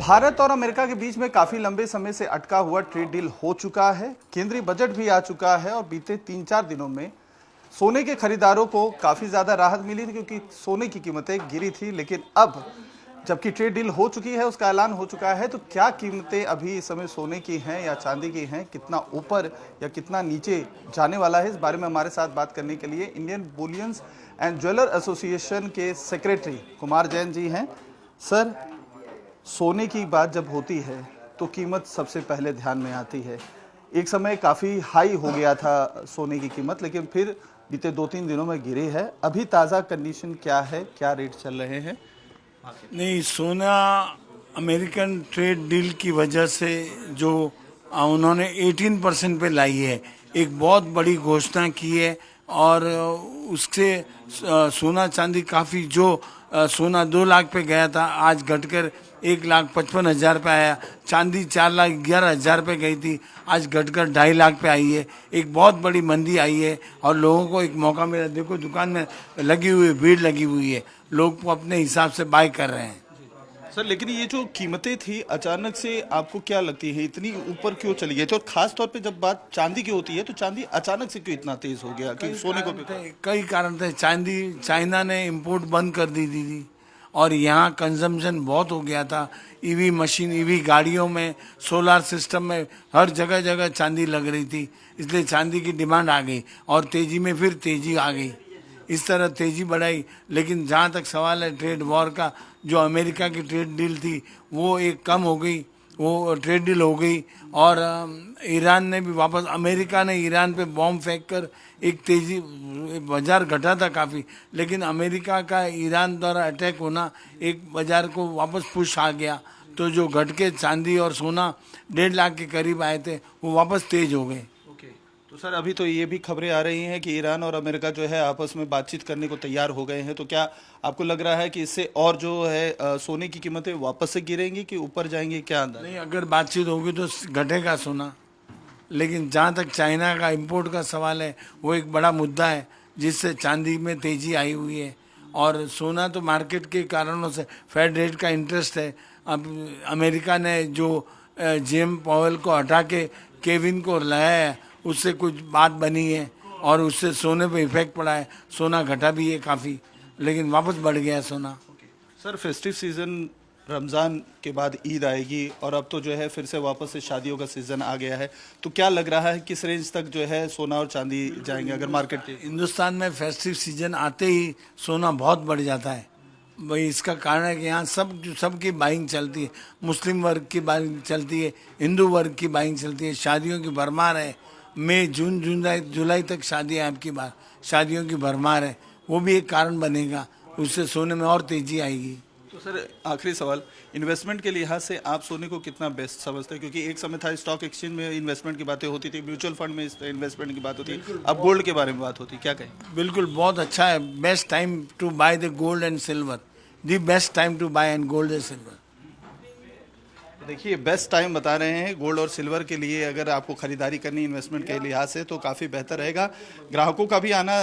भारत और अमेरिका के बीच में काफी लंबे समय से अटका हुआ ट्रेड डील हो चुका है। केंद्रीय बजट भी आ चुका है और बीते 3-4 दिनों में सोने के खरीदारों को काफी ज्यादा राहत मिली थी क्योंकि सोने की कीमतें गिरी थी। लेकिन अब जबकि ट्रेड डील हो चुकी है, उसका ऐलान हो चुका है, तो क्या कीमतें अभी इस समय सोने की हैं या चांदी की हैं, कितना ऊपर या कितना नीचे जाने वाला है, इस बारे में हमारे साथ बात करने के लिए Indian bullions and jeweller association के सेक्रेटरी कुमार जैन जी हैं। सर, सोने की बात जब होती है तो कीमत सबसे पहले ध्यान में आती है। एक समय काफ़ी हाई हो गया था सोने की कीमत, लेकिन फिर बीते 2-3 दिनों में गिरी है। अभी ताज़ा कंडीशन क्या है, क्या रेट चल रहे हैं? नहीं, सोना अमेरिकन ट्रेड डील की वजह से जो उन्होंने 18% पे लाई है, एक बहुत बड़ी घोषणा की है। और उससे सोना चांदी काफ़ी जो सोना 2 लाख पे गया था, आज घटकर 1,55,000 पे आया। चांदी 4,11,000 पे गई थी, आज घटकर 2.5 लाख पे आई है। एक बहुत बड़ी मंदी आई है और लोगों को एक मौका मिला। देखो, दुकान में लगी हुई भीड़ लगी हुई है, लोग अपने हिसाब से बाय कर रहे हैं। सर, लेकिन ये जो कीमतें थी अचानक से आपको क्या लगती है इतनी ऊपर क्यों चली गई थी? और खास तौर पे जब बात चांदी की होती है तो चांदी अचानक से क्यों इतना तेज हो गया कि सोने को? कई कारण थे। चाइना ने इंपोर्ट बंद कर दी थी और यहाँ कंजम्पशन बहुत हो गया था। ईवी मशीन, ईवी गाड़ियों में, सोलार सिस्टम में, हर जगह जगह चांदी लग रही थी, इसलिए चांदी की डिमांड आ गई और तेजी में फिर तेजी आ गई। इस तरह तेजी बढ़ाई। लेकिन जहाँ तक सवाल है ट्रेड वॉर का, जो अमेरिका की ट्रेड डील थी वो एक कम हो गई, वो ट्रेड डील हो गई। और ईरान ने भी वापस, अमेरिका ने ईरान पे बॉम्ब फेंक कर एक तेजी, बाजार घटा था काफ़ी, लेकिन अमेरिका का ईरान द्वारा अटैक होना एक बाजार को वापस पुश आ गया। तो जो घट के चांदी और सोना 1.5 लाख के करीब आए थे, वो वापस तेज हो गए। तो सर, अभी तो ये भी खबरें आ रही हैं कि ईरान और अमेरिका जो है आपस में बातचीत करने को तैयार हो गए हैं। तो क्या आपको लग रहा है कि इससे और जो है सोने की कीमतें वापस से गिरेंगी कि ऊपर जाएंगी? क्या अंदाजा? नहीं, अगर बातचीत होगी तो घटेगा सोना। लेकिन जहाँ तक चाइना का इंपोर्ट का सवाल है, वो एक बड़ा मुद्दा है जिससे चांदी में तेजी आई हुई है। और सोना तो मार्केट के कारणों से, फेड रेट का इंटरेस्ट है। अब अमेरिका ने जो जेम पॉवेल को हटा के केविन को लाया है, उससे कुछ बात बनी है और उससे सोने पे इफेक्ट पड़ा है। सोना घटा भी है काफ़ी, लेकिन वापस बढ़ गया है सोना। सर, फेस्टिव सीजन, रमज़ान के बाद ईद आएगी और अब तो जो है फिर से वापस से शादियों का सीज़न आ गया है। तो क्या लग रहा है किस रेंज तक जो है सोना और चांदी जाएंगे अगर मार्केट? हिंदुस्तान में फेस्टिव सीजन आते ही सोना बहुत बढ़ जाता है भाई। इसका कारण है कि यहाँ सबकी बाइंग चलती है। मुस्लिम वर्ग की बाइंग चलती है, हिंदू वर्ग की बाइंग चलती है, शादियों की भरमार है। मई, जून, जुलाई तक शादियों की भरमार है। वो भी एक कारण बनेगा, उससे सोने में और तेजी आएगी। तो सर, आखिरी सवाल, इन्वेस्टमेंट के लिहाज से आप सोने को कितना बेस्ट समझते हैं? क्योंकि एक समय था स्टॉक एक्सचेंज में इन्वेस्टमेंट की बातें होती थी, म्यूचुअल फंड में इन्वेस्टमेंट की बात होती है, अब गोल्ड के बारे में बात होती है, क्या कहें? बिल्कुल, बहुत अच्छा है। Best time to buy the gold and silver, the best time to buy and gold and silver. देखिए, बेस्ट टाइम बता रहे हैं गोल्ड और सिल्वर के लिए। अगर आपको खरीदारी करनी इन्वेस्टमेंट के लिहाज से तो काफ़ी बेहतर रहेगा। ग्राहकों का भी आना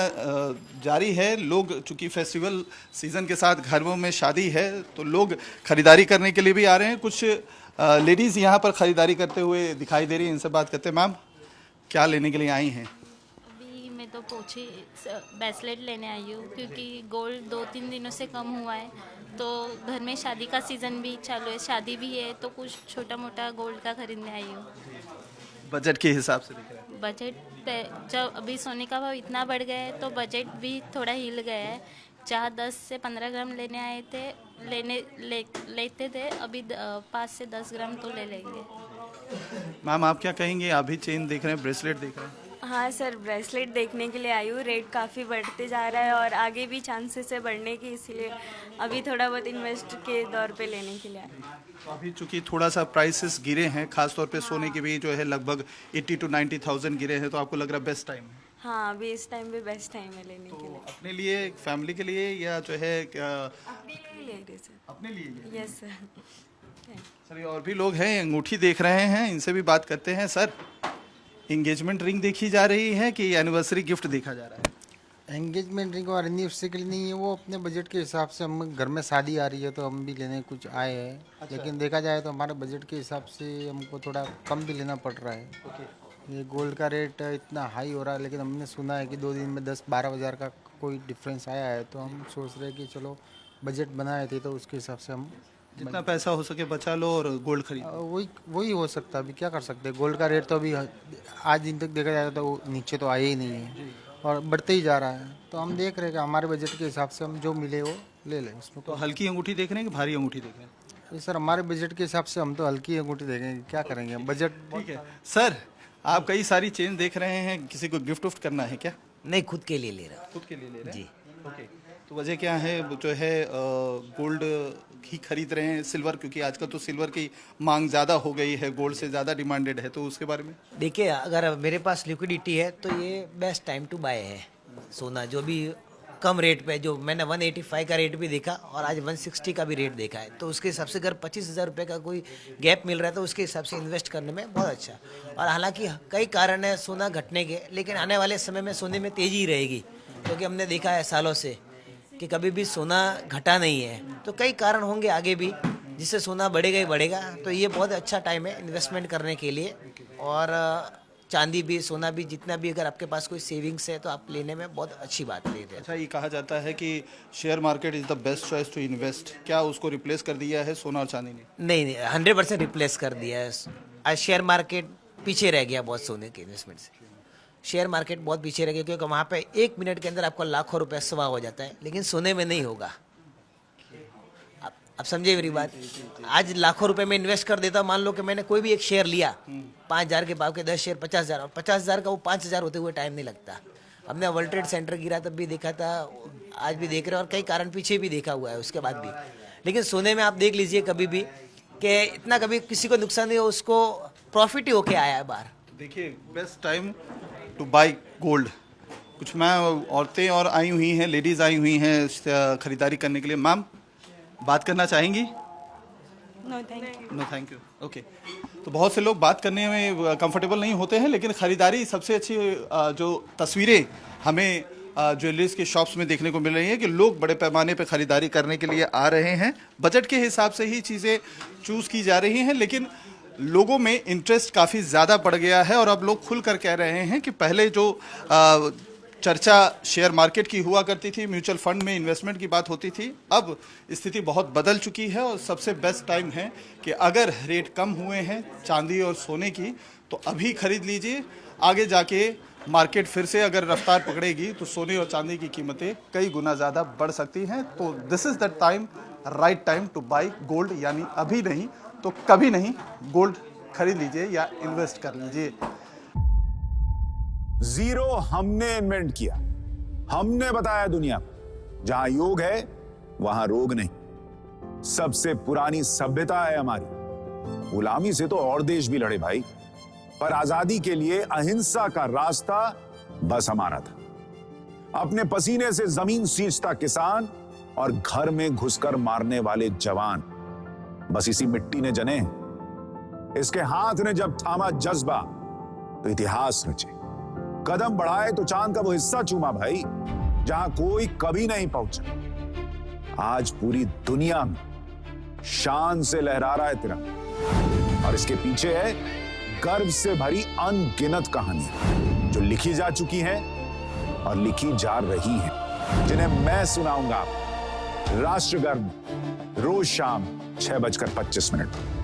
जारी है। लोग, चूंकि फेस्टिवल सीज़न के साथ घरों में शादी है, तो लोग खरीदारी करने के लिए भी आ रहे हैं। कुछ लेडीज़ यहाँ पर खरीदारी करते हुए दिखाई दे रही हैं, इनसे बात करते हैं। मैम, क्या लेने के लिए आई हैं? अभी मैं तो पोछी ब्रेसलेट लेने आई हूँ क्योंकि गोल्ड 2-3 दिनों से कम हुआ है। तो घर में शादी का सीज़न भी चालू है, शादी भी है, तो कुछ छोटा मोटा गोल्ड का खरीदने आई हूँ। बजट के हिसाब से दिख रहा है। बजट जब अभी सोने का भाव इतना बढ़ गया है तो बजट भी थोड़ा हिल गया है। जहाँ 10 से 15 ग्राम लेने आए थे, लेते थे, अभी 5 से 10 ग्राम तो ले लेंगे। मैम, आप क्या कहेंगे? आप भी चेन देख रहे हैं, ब्रेसलेट देख रहे हैं? हाँ सर, ब्रेसलेट देखने के लिए आई हूँ। रेट काफ़ी बढ़ते जा रहा है और आगे भी चांसेस है बढ़ने की, इसीलिए अभी थोड़ा बहुत इन्वेस्ट के दौर पे लेने के लिए आई। तो अभी चूंकि थोड़ा सा प्राइसेस गिरे हैं, खासतौर पे सोने के भी जो है लगभग 80 to 90,000 गिरे हैं, तो आपको लग रहा है बेस्ट टाइम है? हाँ, अभी इस टाइम पे बेस्ट टाइम है लेने के लिए। अपने लिए, फैमिली के लिए, या जो है अपने लिए ले रहे सर। अपने लिए? Yes sir. सर, ये और भी लोग हैं, अंगूठी देख रहे हैं, इनसे भी बात करते हैं। सर, इंगेजमेंट रिंग देखी जा रही है कि एनिवर्सरी गिफ्ट देखा जा रहा है? एंगेजमेंट रिंग और एनिवर्सरी नहीं है, वो अपने बजट के हिसाब से, हम घर में शादी आ रही है तो हम भी लेने कुछ आए हैं। लेकिन देखा जाए तो हमारे बजट के हिसाब से हमको थोड़ा कम भी लेना पड़ रहा है। ये गोल्ड का रेट इतना हाई हो रहा है, लेकिन हमने सुना है कि 2 दिन में 10-12 हज़ार का कोई डिफरेंस आया है, तो हम सोच रहे हैं कि चलो बजट बनाए थे तो उसके हिसाब से हम जितना पैसा हो सके बचा लो और गोल्ड खरीद लो। वही हो सकता है। अभी क्या कर सकते हैं, गोल्ड का रेट तो अभी आज दिन तक देखा जाए तो वो नीचे तो आया ही नहीं है और बढ़ते ही जा रहा है। तो हम देख रहे हैं कि हमारे बजट के हिसाब से हम जो मिले वो ले लें। इसमें तो हल्की अंगूठी देख रहे हैं कि भारी अंगूठी देख रहे हैं? तो सर हमारे बजट के हिसाब से हम तो हल्की अंगूठी देखेंगे, क्या करेंगे हम बजट। ठीक है सर, आप कई सारी चेन देख रहे हैं, किसी को गिफ्ट उफ्ट करना है क्या? नहीं, खुद के लिए ले रहा हूँ। खुद के लिए ले रहे हैं? जी। ओके, तो वजह क्या है? वो जो है गोल्ड ही खरीद रहे हैं, सिल्वर, क्योंकि आजकल तो सिल्वर की मांग ज़्यादा हो गई है, गोल्ड से ज़्यादा डिमांडेड है, तो उसके बारे में देखिए, अगर मेरे पास लिक्विडिटी है तो ये बेस्ट टाइम टू बाय है सोना। जो भी कम रेट पे, जो मैंने 185 का रेट भी देखा और आज 160 का भी रेट देखा है, तो उसके हिसाब से अगर 25,000 रुपये का कोई गैप मिल रहा है तो उसके हिसाब से इन्वेस्ट करने में बहुत अच्छा। और हालांकि कई कारण है सोना घटने के, लेकिन आने वाले समय में सोने में तेज़ी रहेगी, क्योंकि हमने देखा है सालों से कि कभी भी सोना घटा नहीं है। तो कई कारण होंगे आगे भी जिससे सोना बढ़ेगा ही बढ़ेगा। तो ये बहुत अच्छा टाइम है इन्वेस्टमेंट करने के लिए। और चांदी भी, सोना भी, जितना भी अगर आपके पास कोई सेविंग्स है तो आप लेने में बहुत अच्छी बात ले रहे हैं। अच्छा, ये कहा जाता है कि share market is the best choice to invest, क्या उसको रिप्लेस कर दिया है सोना और चांदी ने? नहीं, 100% रिप्लेस कर दिया है। आज शेयर मार्केट पीछे रह गया बहुत सोने के इन्वेस्टमेंट से। शेयर मार्केट बहुत पीछे रह गया, क्योंकि वहाँ पे 1 मिनट के अंदर आपको लाखों रुपए सवा हो जाता है, लेकिन सोने में नहीं होगा। आप समझे मेरी बात? आज लाखों रुपए में इन्वेस्ट कर देता, मान लो कि मैंने कोई भी एक शेयर लिया 5,000 के भाव के 10 शेयर 50,000, और 50,000 का वो 5,000 होते हुए टाइम नहीं लगता। हमने वर्ल्ड ट्रेड सेंटर गिरा तब भी देखा था, आज भी देख रहे हैं, और कई कारण पीछे भी देखा हुआ है उसके बाद भी। लेकिन सोने में आप देख लीजिए कभी भी कि इतना कभी किसी को नुकसान नहीं हो, उसको प्रॉफिट ही होके आया है बाहर। देखिए, best time two by gold. कुछ मैम औरतें और आई हुई हैं, लेडीज़ आई हुई हैं खरीदारी करने के लिए। मैम, बात करना चाहेंगी? No thank you. No thank you. Okay, तो बहुत से लोग बात करने में कंफर्टेबल नहीं होते हैं, लेकिन ख़रीदारी सबसे अच्छी जो तस्वीरें हमें ज्वेलरीज के शॉप्स में देखने को मिल रही है कि लोग बड़े पैमाने पर ख़रीदारी करने के लिए आ रहे हैं। बजट के हिसाब से ही चीज़ें चूज़ की जा रही हैं, लेकिन लोगों में इंटरेस्ट काफ़ी ज़्यादा बढ़ गया है। और अब लोग खुल कर कह रहे हैं कि पहले जो चर्चा शेयर मार्केट की हुआ करती थी, म्यूचुअल फंड में इन्वेस्टमेंट की बात होती थी, अब स्थिति बहुत बदल चुकी है। और सबसे बेस्ट टाइम है कि अगर रेट कम हुए हैं चांदी और सोने की तो अभी खरीद लीजिए। आगे जाके मार्केट फिर से अगर रफ्तार पकड़ेगी तो सोने और चांदी की कीमतें कई गुना ज़्यादा बढ़ सकती हैं। तो this is the time, right time two by gold, यानी अभी नहीं तो कभी नहीं गोल्ड खरीद लीजिए या इन्वेस्ट कर लीजिए। जीरो हमने इन्वेंट किया, हमने बताया दुनिया को, जहां योग है वहां रोग नहीं। सबसे पुरानी सभ्यता है हमारी। गुलामी से तो और देश भी लड़े भाई, पर आजादी के लिए अहिंसा का रास्ता बस हमारा था। अपने पसीने से जमीन सींचता किसान और घर में घुसकर मारने वाले जवान, बस इसी मिट्टी ने जने। इसके हाथ ने जब थामा जज्बा तो इतिहास रचे। कदम बढ़ाए तो चांद का वो हिस्सा चूमा भाई जहां कोई कभी नहीं पहुंचा। आज पूरी दुनिया में शान से लहरा रहा है तिरंगा, और इसके पीछे है गर्व से भरी अनगिनत कहानियां जो लिखी जा चुकी हैं और लिखी जा रही हैं, जिन्हें मैं सुनाऊंगा राष्ट्रगर्व रोज शाम 6:25 पर।